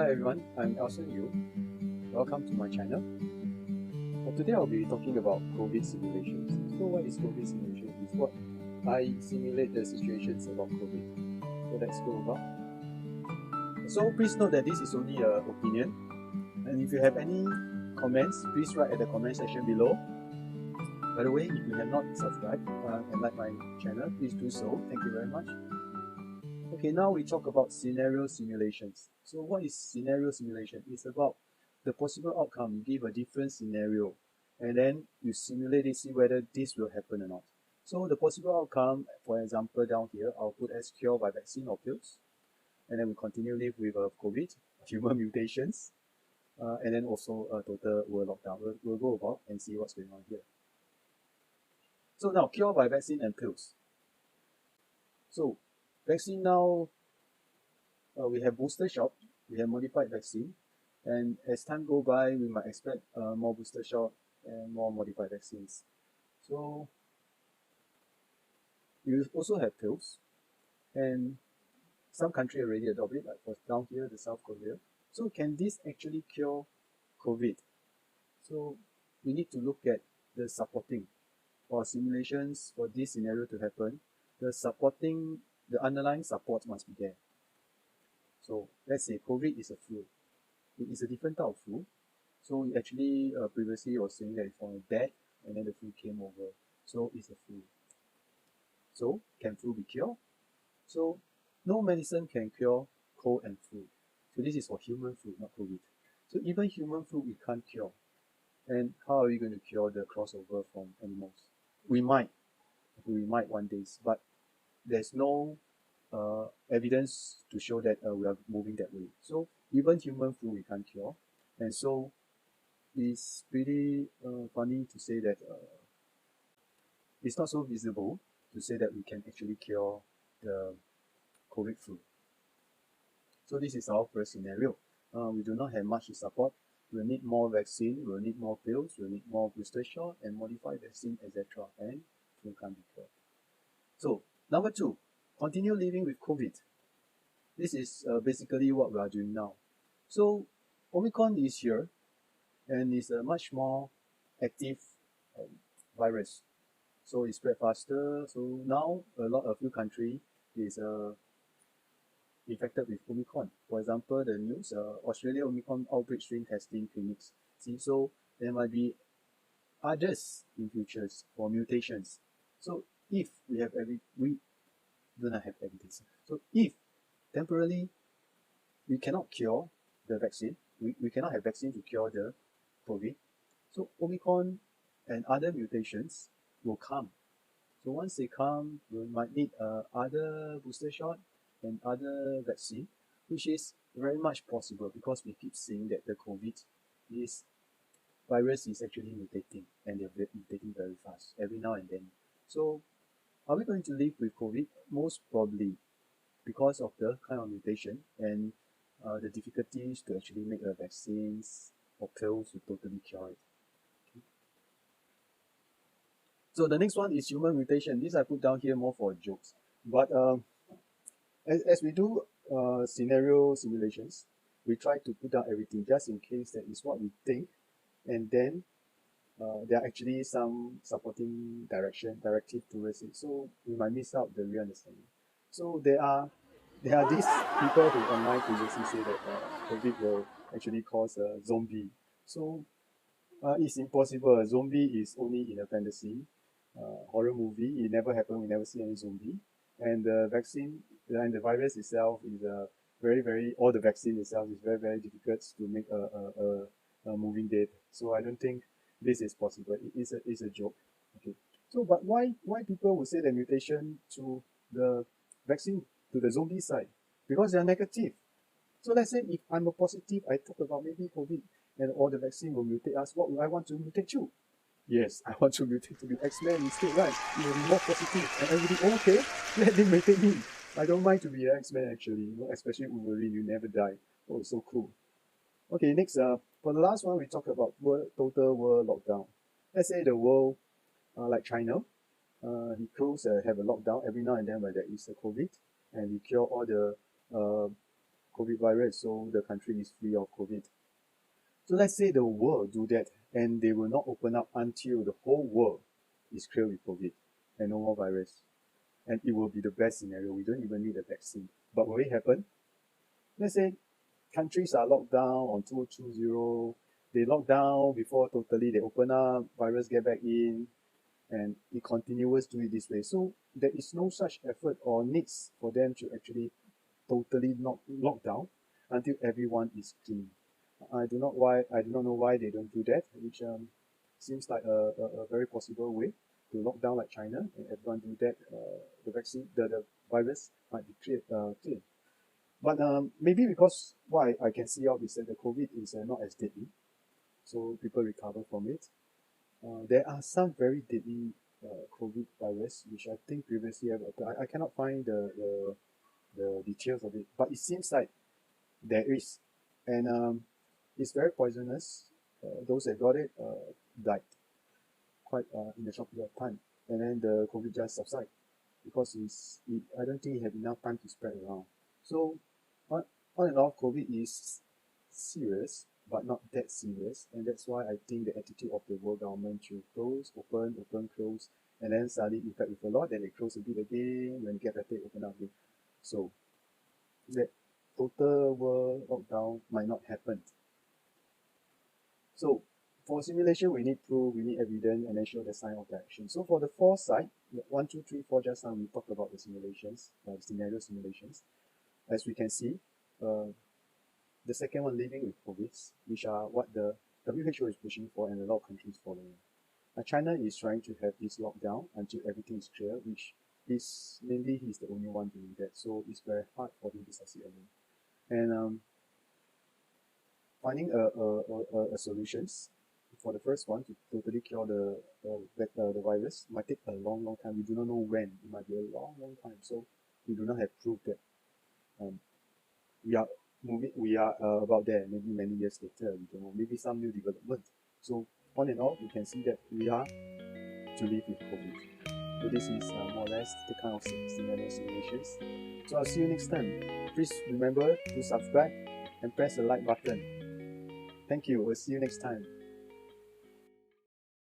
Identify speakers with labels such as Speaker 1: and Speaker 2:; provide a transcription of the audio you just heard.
Speaker 1: Hi everyone, I'm Elson Yu. Welcome to my channel. Today I'll be talking about COVID simulations. So what is COVID simulation? It's what I simulate the situations about COVID. So let's go about. So please note that this is only an opinion. And if you have any comments, please write at the comment section below. By the way, if you have not subscribed and like my channel, please do so. Thank you very much. Okay, now we talk about scenario simulations. So what is scenario simulation? It's about the possible outcome. You give a different scenario and then you simulate it, see whether this will happen or not. So the possible outcome, for example, down here, I'll put as cure by vaccine or pills. And then we continue live with COVID, human mutations, and then also a total world lockdown. We'll go about and see what's going on here. So now, cure by vaccine and pills. So vaccine now, we have booster shot, we have modified vaccine, and as time go by, we might expect more booster shot and more modified vaccines. So you also have pills, and some country already adopt it, like for down here, the South Korea. So can this actually cure COVID? So we need to look at the supporting for simulations for this scenario to happen. The underlying support must be there. So let's say COVID is a flu. It is a different type of flu. So we actually previously was saying that it's from a bat and then the flu came over. So it's a flu. So can flu be cured? So no medicine can cure cold and flu. So this is for human flu, not COVID. So even human flu we can't cure. And how are we going to cure the crossover from animals? We might one day, but there's no evidence to show that we are moving that way. So even human flu we can't cure, and so it's pretty funny to say that it's not so visible to say that we can actually cure the COVID flu. So this is our first scenario. We do not have much to support. We'll need more vaccine, we'll need more pills, we'll need more booster shot and modified vaccine, etc. And flu can't be cured. So number two, continue living with COVID. This is basically what we are doing now. So Omicron is here and is a much more active virus. So it spread faster. So now a few countries is infected with Omicron. For example, the news, Australia Omicron outbreak strain testing clinics. See, so there might be others in futures for mutations. So if we do not have evidence. So if temporarily we cannot cure the vaccine, we cannot have vaccine to cure the COVID. So Omicron and other mutations will come. So once they come, we might need other booster shot and other vaccine, which is very much possible because we keep seeing that the COVID virus is actually mutating and they're mutating very fast every now and then. So are we going to live with COVID? Most probably, because of the kind of mutation and the difficulties to actually make vaccines or pills to totally cure it. Okay. So the next one is human mutation. This I put down here more for jokes. But as we do scenario simulations, we try to put down everything just in case that is what we think, and then there are actually some supporting directive towards it. So we might miss out the real understanding. So there are these people who online previously say that COVID will actually cause a zombie. So it's impossible. A zombie is only in a fantasy horror movie. It never happened. We never see any zombie. And the vaccine and the virus itself is or the vaccine itself is very difficult to make a moving dead. So I don't think this is possible. It is a joke. Okay. So but why people would say the mutation to the vaccine to the zombie side? Because they are negative. So let's say if I'm a positive, I talk about maybe COVID and all the vaccine will mutate us. What would I want to mutate to? Yes, I want to mutate to be X-Men instead, right? It will be more positive. And everybody, okay, let them mutate me. I don't mind to be an X-Men actually, especially Wolverine, you never die. Oh, so cool. Okay, next, for the last one, we talk about total world lockdown. Let's say the world, like China, he have a lockdown every now and then when there is a COVID, and he cure all the COVID virus, so the country is free of COVID. So let's say the world do that, and they will not open up until the whole world is clear with COVID and no more virus. And it will be the best scenario. We don't even need a vaccine. But will it happen? Let's say countries are locked down on 2020, they lock down before totally they open up, virus get back in, and it continues to it this way. So there is no such effort or needs for them to actually totally not lock down until everyone is clean. I do not know why they don't do that, which seems like a very possible way to lock down like China, and everyone do that. The vaccine, the virus might be clear. But maybe because what I can see out is that the COVID is not as deadly, so people recover from it. There are some very deadly COVID virus, which I think previously I cannot find the details of it, but it seems like there is, and it's very poisonous. Those that got it died quite in a short period of time, and then the COVID just subside because I don't think it had enough time to spread around. So on and off, COVID is serious, but not that serious, and that's why I think the attitude of the world government to close, open, open, close, and then suddenly infect with a lot, then they close a bit again, when they get better, open up again. So that total world lockdown might not happen. So for simulation, we need proof, we need evidence, and then show the sign of direction. So for the foresight, 1, 2, 3, 4, just now we talked about the simulations, scenario simulations. As we can see, the second one, living with COVID, which are what the WHO is pushing for and a lot of countries following. China is trying to have this lockdown until everything is clear, which is mainly he's the only one doing that. So it's very hard for him to succeed alone. And finding a solutions for the first one to totally cure the virus might take a long, long time. We do not know when. It might be a long, long time. So we do not have proof that we are about there. Maybe many years later, we don't know. Maybe some new development. So on and off, you can see that we are to live with COVID. So this is more or less the kind of scenario simulations. So I'll see you next time. Please remember to subscribe and press the like button. Thank you. We'll see you next time.